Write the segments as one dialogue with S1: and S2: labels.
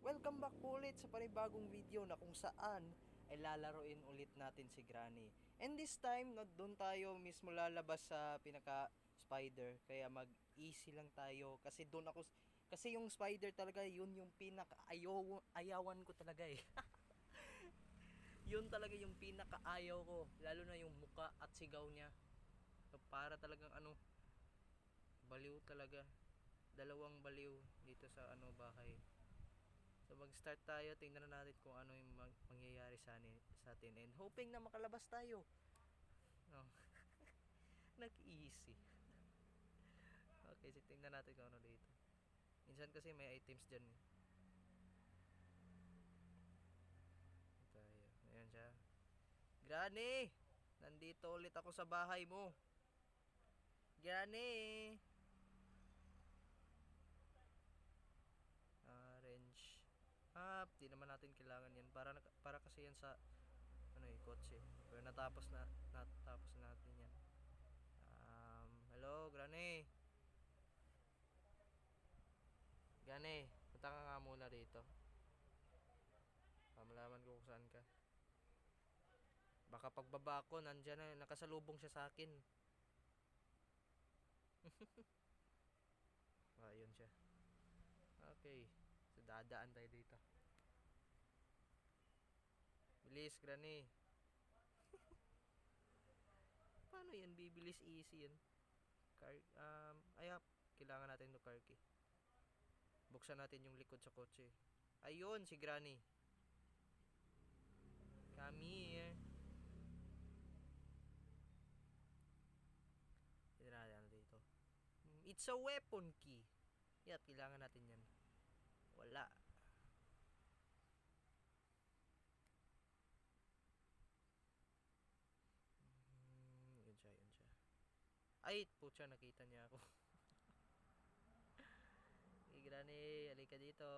S1: Welcome back po ulit sa panibagong video na kung saan ay lalaroin ulit natin si Granny. And this time, doon tayo mismo lalabas sa pinaka spider. Kaya mag easy lang tayo kasi doon ako, kasi yung spider talaga yun yung pinaka ayawan ko talaga eh. Yun talaga yung pinaka ayaw ko, lalo na yung muka at sigaw niya. So, para talagang baliw talaga. Dalawang baliw dito sa bahay. So mag-start tayo, tingnan na natin kung ano yung mangyayari sa atin and hoping na makalabas tayo. No. Nag-easy. Okay, so tingnan natin kung ano dito. Minsan kasi may items dyan. Tayo. Ayan siya. Granny! Nandito ulit ako sa bahay mo. Granny! Orange. Di naman natin kailangan yan. Para kasi yan sa kotse. Pero natapos natin yan. Hello, Granny. Granny, punta ka nga muna dito. Malaman ko kung saan ka. Baka pagbaba ko, nandyan na, nakasalubong siya sa akin. Yun siya. Okay. So, dadaan tayo dito. Bilis, Granny. Paano yan? Bibilis easy yan. Kailangan natin yung car key. Buksan natin yung likod sa kotse. Ayun, si Granny. Come here. Ito natin dito. It's a weapon key. Yan, kailangan natin yan. Wala. Yun siya. Ay, putya, nakita niya ako. Hey, Granny, halika dito.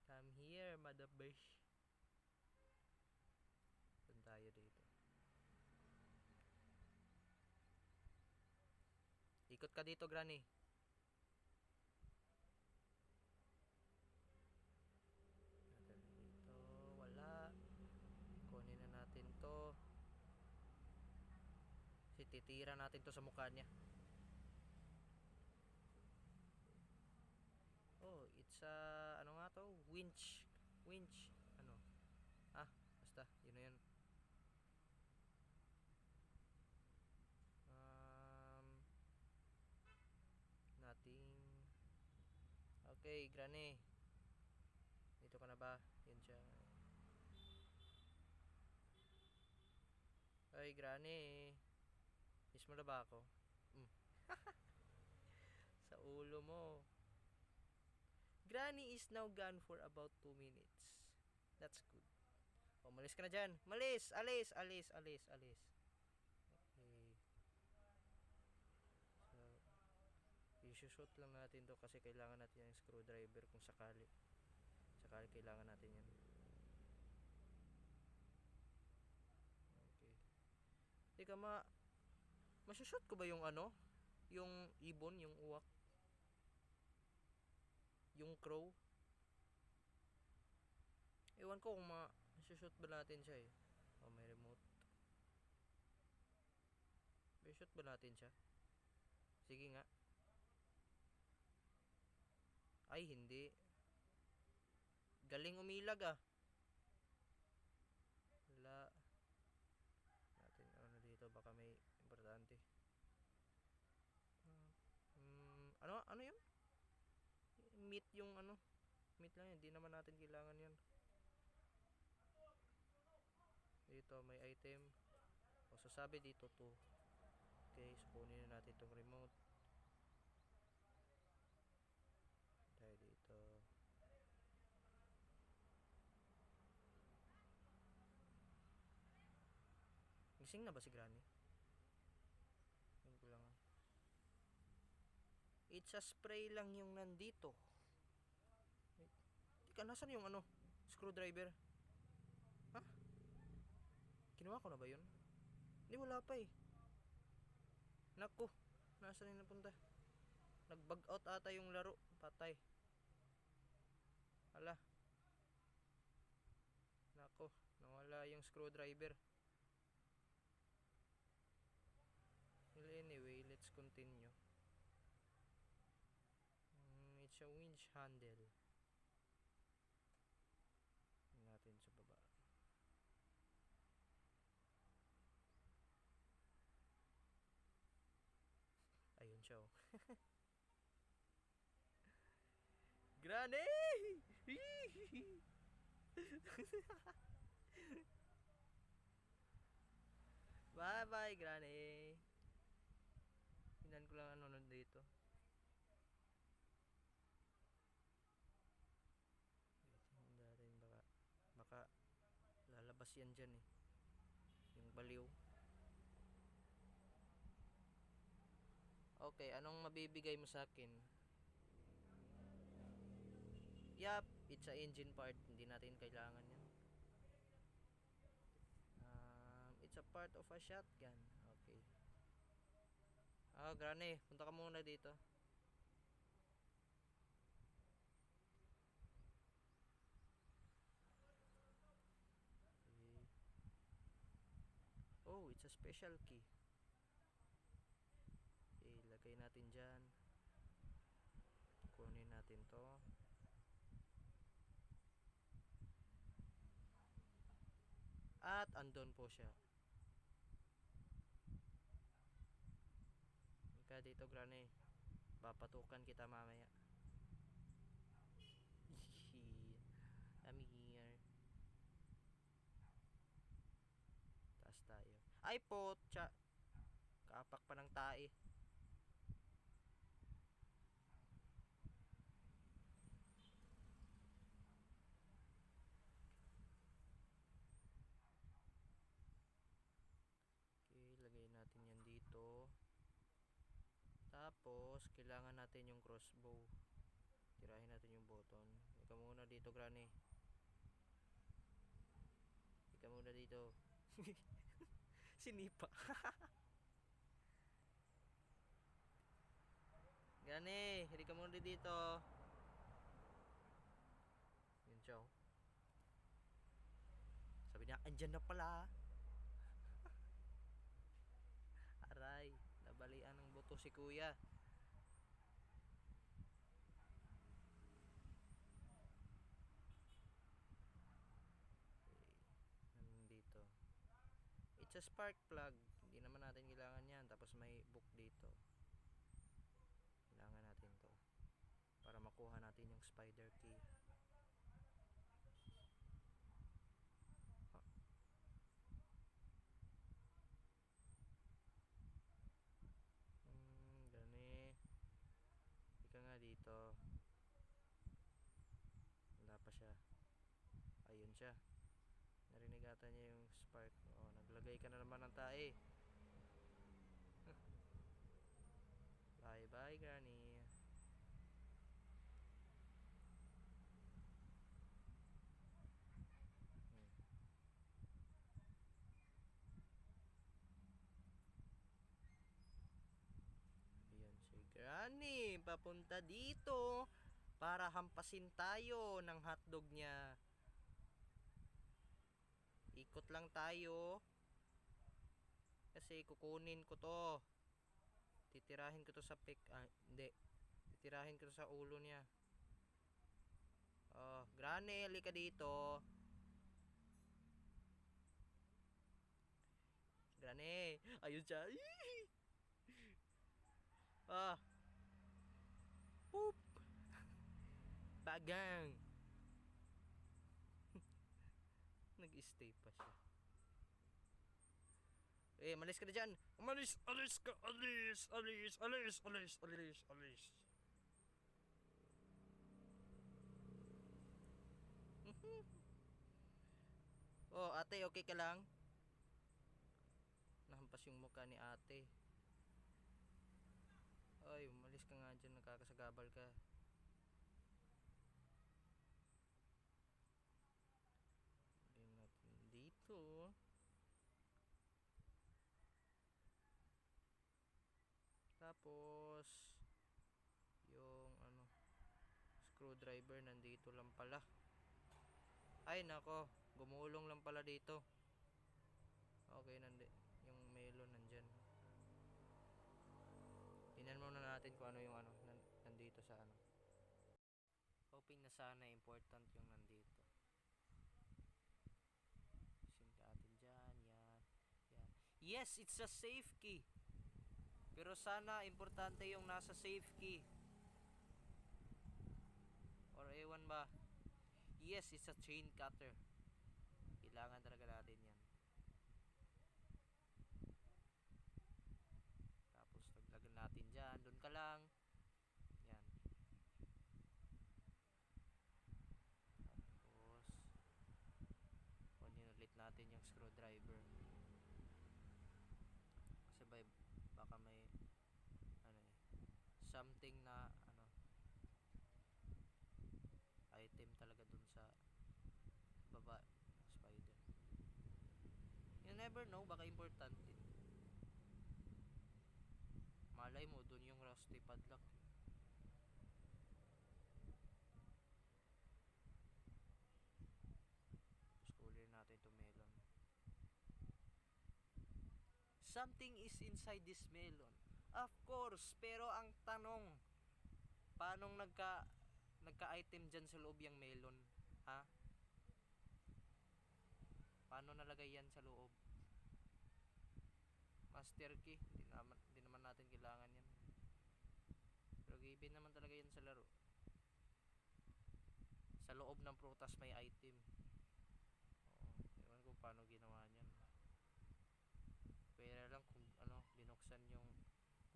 S1: Come here, madabish. Doon tayo dito. Ikot ka dito, Granny. Dito, wala. Kunin na natin to. Titira natin to sa mukha niya. Oh, it's ano nga to? Winch. Ano? Basta, yun na yun. Nothing. Okay, Granny. Dito ka na ba? Yan siya. Ay, Granny. Miss mo na ba ako? Sa ulo mo. Granny is now gone for about 2 minutes. That's good. Malis ka na dyan. Malis! Alis! Okay. So, isushoot lang natin to kasi kailangan natin yung screwdriver kung sakali kailangan natin yan. Okay. Teka, masushoot ko ba yung yung ibon, yung uwak, yung crow? Ewan ko kung masushoot ba natin siya eh. May remote. May shoot ba natin siya? Sige nga. Ay, hindi. Galing umilag Wala. Natin dito, baka may importante. Ano yun? Meat yung meat lang yun, hindi naman natin kailangan yun. Dito may item. Sasabi dito to. Okay, so kunin na natin itong remote. Tayo dito. Gising na ba si Granny? Yun ko lang. It's a spray lang yung nandito. Tika, nasan yung screwdriver? Kinuha ko na ba yun? Hindi, wala pa eh. Naku, nasan yung napunta? Nag-bug out ata yung laro. Patay. nako, nawala yung screwdriver. Well, anyway, let's continue. It's a winch handle. Natin sa baba. Ayun siya, oh. Granny! Bye bye, Granny. Tingnan ko lang ano dito. Tingnan baka lalabas yan dyan eh. Yung baliw. Okay, anong mabibigay mo sa akin? Yup, it's a engine part. Hindi natin kailangan yan. It's a part of a shotgun. Okay. Granny, punta ka muna dito. Okay. Oh, it's a special key. Okay, lagay natin dyan. Kunin natin to. At andun po siya. Ika dito, Granny. Papatukan kita mamaya. I'm here. Taas tayo. Ay po, kaapak pa ng tae. Okay, lagay natin yan dito. Tapos, kailangan natin yung crossbow. Tirahin natin yung button. Ika muna dito, Granny. Ika muna dito. Sinipa. Granny, hindi ka muna dito. Yun siya, oh. Sabi niya, andyan na pala. Aray, nabalian ng buto si kuya. Okay, nandito. It's a spark plug. Hindi naman natin kailangan yan. Tapos may book dito. Kailangan natin to para makuha natin yung spider key. Gani. Ika nga dito. Wala pa siya. Ayun siya. Narinig ata niya yung spark. Naglagay ka na naman ng tae. Bye bye, Granny. Ayan si Granny. Papunta dito para hampasin tayo ng hotdog niya. Ikot lang tayo. Kasi kukunin ko to. Titirahin ko to sa hindi. Titirahin ko to sa ulo niya. Granny, halika dito. Granny, ayun siya. Poop. Bagang. Nag-stay pa siya. Malis ka na dyan. Malis, alis ka, alis, alis, alis, alis, alis, alis. Ate, okay ka lang? Nahampas yung mukha ni ate. Ay, umalis ka nga dyan, nakakasagabal ka. Hindi natin dito. Tapos yung screwdriver nandito lang pala. Ay nako, gumulong lang pala dito. Okay, yung melon nandyan. Tingnan muna natin kung ano yung nandito sa ano. Hoping na sana important yung nandito. Sync natin dyan, yan. Yes, it's a safe key. Pero sana importante yung nasa safe key. Or ewan ba. Yes, it's a chain cutter. Kailangan talaga natin yan. Tapos lagyan natin dyan. Doon ka lang. Yan. Tapos kunin ulit natin yung screwdriver. Kasi baka may something na item talaga dun sa baba ng spider. You never know, baka importante. Malay mo dun yung rusty padlock. Tapos kunin natin itong melon. Something is inside this melon. Of course, pero ang tanong, paanong nagka-item dyan sa loob yung melon? Ha? Paano nalagay yan sa loob? Master key, hindi naman natin kailangan yan. Pero given naman talaga yan sa laro. Sa loob ng prutas may item. Ewan ko paano ginawa niyan. Pwera lang kung binuksan yung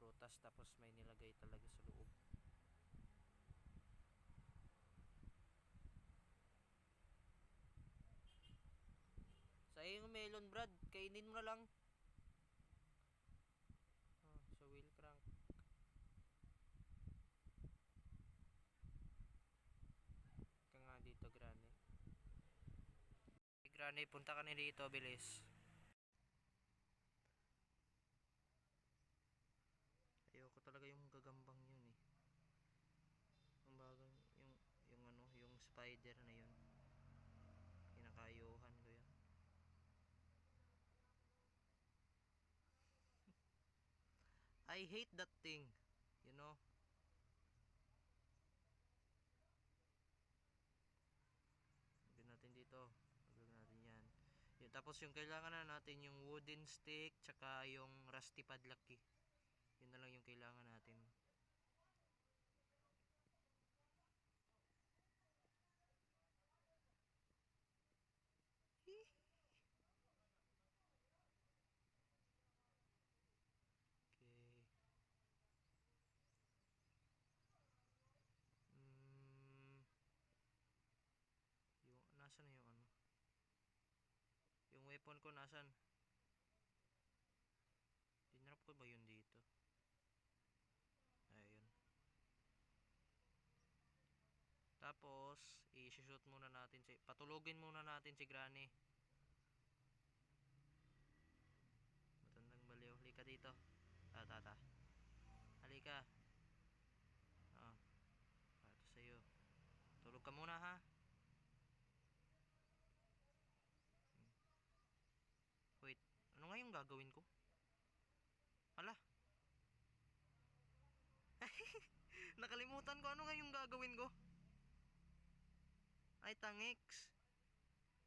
S1: prutas tapos may nilagay talaga sa loob. Sayang yung melon, Brad. Kainin mo na lang. Sa wheel crank. Ka nga dito, Granny. Granny, punta ka na dito, bilis. Ayoko talaga yung gagambang yun eh. Yung bagang yung spider na yun. Kinakayuhan ko yun. I hate that thing, you know. Lagyan natin dito. Lagyan natin yan. Tapos yung kailangan na natin yung wooden stick tsaka yung rusty padlock key. Yun na lang yung kailangan natin. Okay. Nasaan na yung yung weapon ko nasaan? Dinrop ko ba yun dito? Ayun. Tapos i-shoot muna natin patulugin muna natin si Granny. Matandang baliw. Halika dito. Tata. Halika. Ito sa'yo. Tulog ka muna ha. Wait. Ano nga yung gagawin ko? Hala. Nakalimutan ko ano nga yung gagawin ko. Ay, tangix.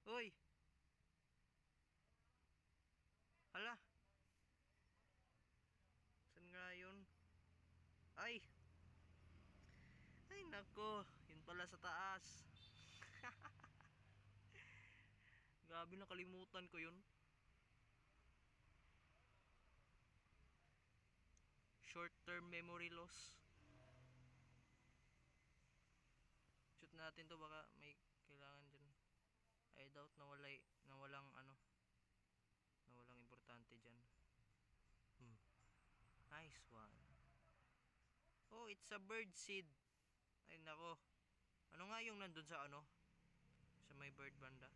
S1: Uy. Hala. Saan nga yun? Ay. Ay, nako. Yun pala sa taas. Grabe, nakalimutan ko yun. Short term memory loss. Shoot natin to, baka may kailangan dyan. I doubt na walang importante dyan. Nice one. Oh, it's a bird seed. Ay nako. Ano nga yung nandun sa sa may bird banda?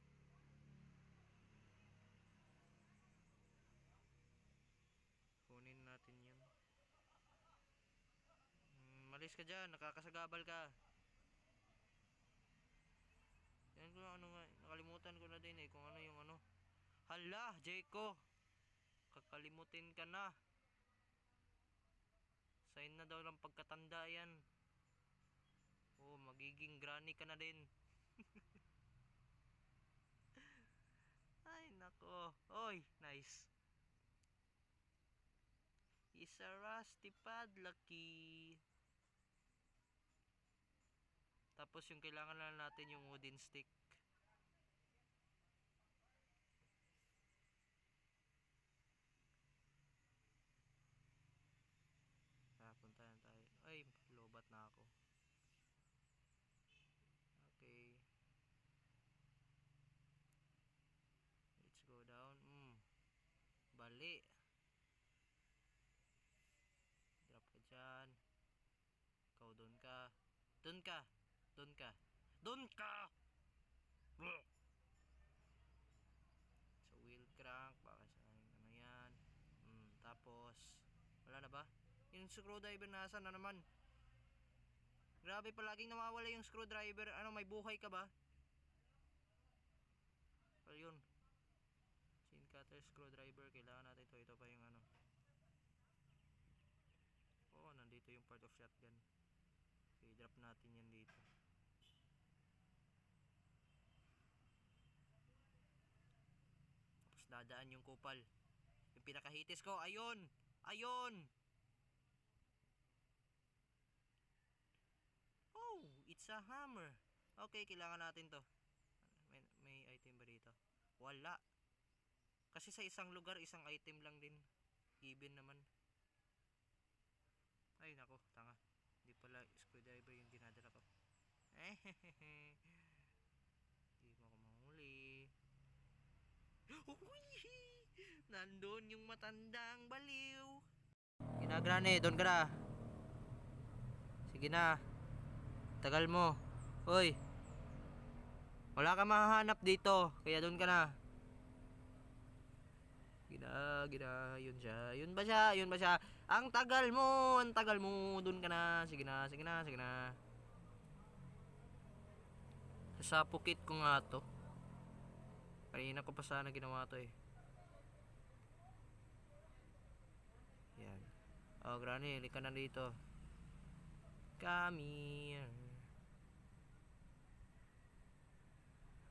S1: Kunin natin yun. Malis ka dyan, nakakasagabal ka. Yan ko ano nga, nakalimutan ko na din eh. eh kung ano yung ano. Hala, Jayco. Kakalimutin ka na. Sign na daw ng pagkatanda yan. Oh, magiging granny ka na din. Ay, nako. Oy, nice. Is a rusty padlocky. Tapos yung kailangan lang natin yung wooden stick. Puntahan tayo. Ay, lobat na ako. Okay. Let's go down. Bali. Drop ka dyan. Ikaw doon ka. Doon ka. Doon ka. Doon ka! Sa wheel crank. Baka sa ano yan. Tapos, wala na ba? Yung screwdriver nasa na naman. Grabe, palaging nawawala yung screwdriver. Ano, may buhay ka ba? Ayun. Chain cutter, screwdriver. Kailangan natin ito. Ito pa yung ano. Oh, nandito yung part of shotgun. Okay, drop natin yan dito. Tapos dadaan yung kupal. Yung pinakahitis ko. Ayun! Ayun! Oh, it's a hammer. Okay, kailangan natin to. May item ba dito? Wala. Kasi sa isang lugar, isang item lang din. Given naman. Ay, nako, tanga. Hindi pala screwdriver yung dinadala ko. Hindi mo ako mahuli. Nandun yung matandang baliw. Ginagrane, doon ka na. Sige na. Tagal mo. Hoy. Wala ka mahahanap dito. Kaya doon ka na. Gina. Yun siya. Yun ba siya? Yun ba siya? Ang tagal mo. Ang tagal mo. Doon ka na. Sige na. Sige na. Sige na. Sasapukit ko nga to. Kanina ko pa sana ginawa to eh. Yan. Oh, Granny. Halika na dito. Come here.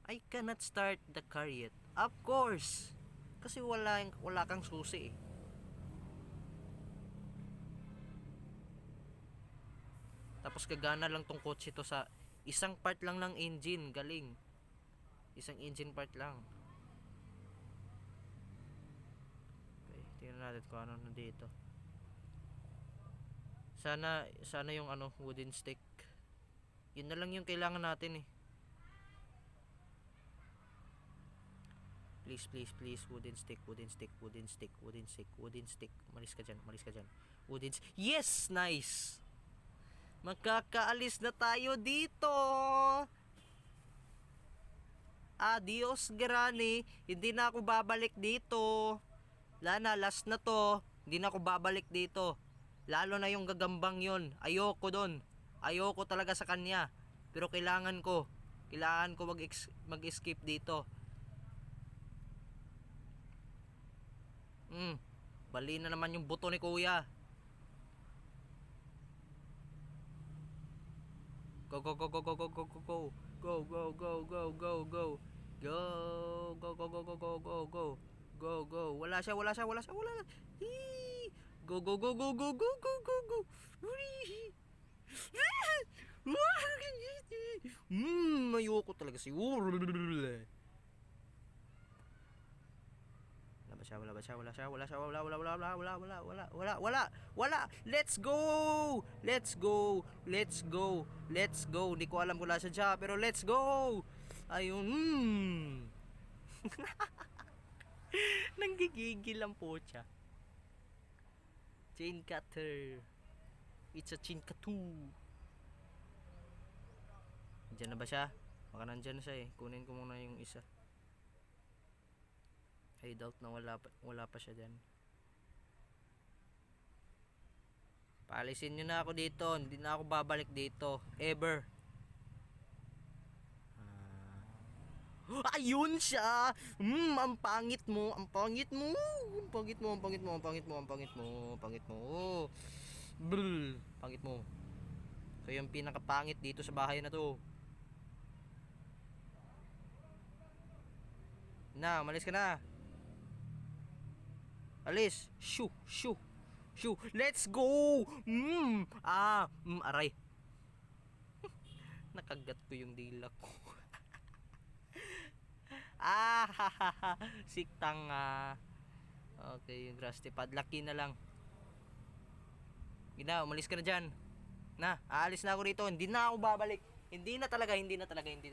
S1: I cannot start the car yet. Of course. Kasi wala kang susi eh. Tapos kagana lang tong kotse to sa isang part lang ng engine. Galing. Isang engine part lang. Okay, tingnan natin kung ano nandito. Sana yung ano, wooden stick. Yun na lang yung kailangan natin eh. Please, wooden stick. Malis ka dyan. Yes! Nice! Magkakaalis na tayo dito! Adios, Granny. Hindi na ako babalik dito. Last na to. Hindi na ako babalik dito. Lalo na yung gagambang yon. Ayoko doon. Ayoko talaga sa kanya. Pero kailangan ko mag-escape dito. Bali na naman yung buto ni kuya. Go. Wala siya. Go. Ayoko talaga si Wala. Let's go. Hindi ko alam kung nasa siya, pero let's go. Ayun. Nanggigigil lang po siya. Chain cutter. It's a chain cutter. Diyan na ba siya? Baka nandyan na siya eh. Kunin ko muna yung isa. I doubt na wala pa siya dyan. Paalisin nyo na ako dito. Hindi na ako babalik dito. Ever. Ayun siya. Ang pangit mo, ang pangit mo. Ang pangit mo, ang pangit mo, ang pangit mo, ang pangit mo, ang pangit mo. Brr, pangit mo. So yung pinakapangit dito sa bahay na to. Na, umalis ka na. Alis. Shoo, shoo. Shoo. Let's go. Aray. Nakagat ko yung dila ko. Siktang okay, yung grass tip. Padlaki na lang. Gina, umalis ka na dyan. Na, aalis na ako rito. Hindi na ako babalik. Hindi na talaga. Hindi na talaga.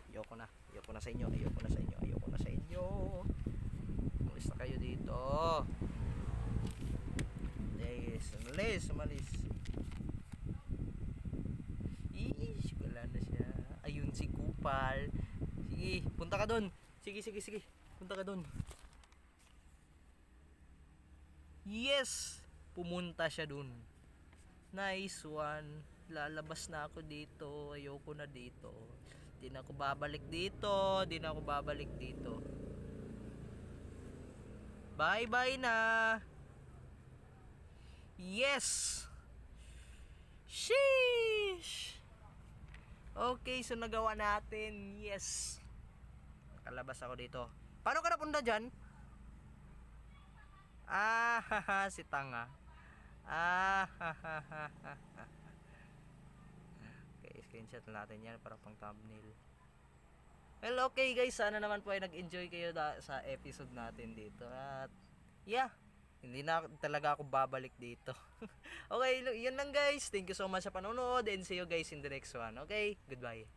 S1: Ayoko na sa inyo. Ayoko na sa inyo. Umalis na kayo dito. Umalis. Wala na siya. Ayun si Kupal. Sige, punta ka doon. Sige. Punta ka doon. Yes! Pumunta siya doon. Nice one. Lalabas na ako dito. Ayoko na dito. Di na ako babalik dito. Bye na. Yes! Sheesh! Okay, so nagawa natin. Yes! Nakalabas ako dito. Paano ka napunta dyan? Si tanga. Okay, screenshot natin yan para pang thumbnail. Well, okay guys, sana naman po ay nag-enjoy kayo sa episode natin dito. At yeah, hindi na talaga ako babalik dito. Okay, yun lang guys. Thank you so much sa panonood and see you guys in the next one. Okay, goodbye.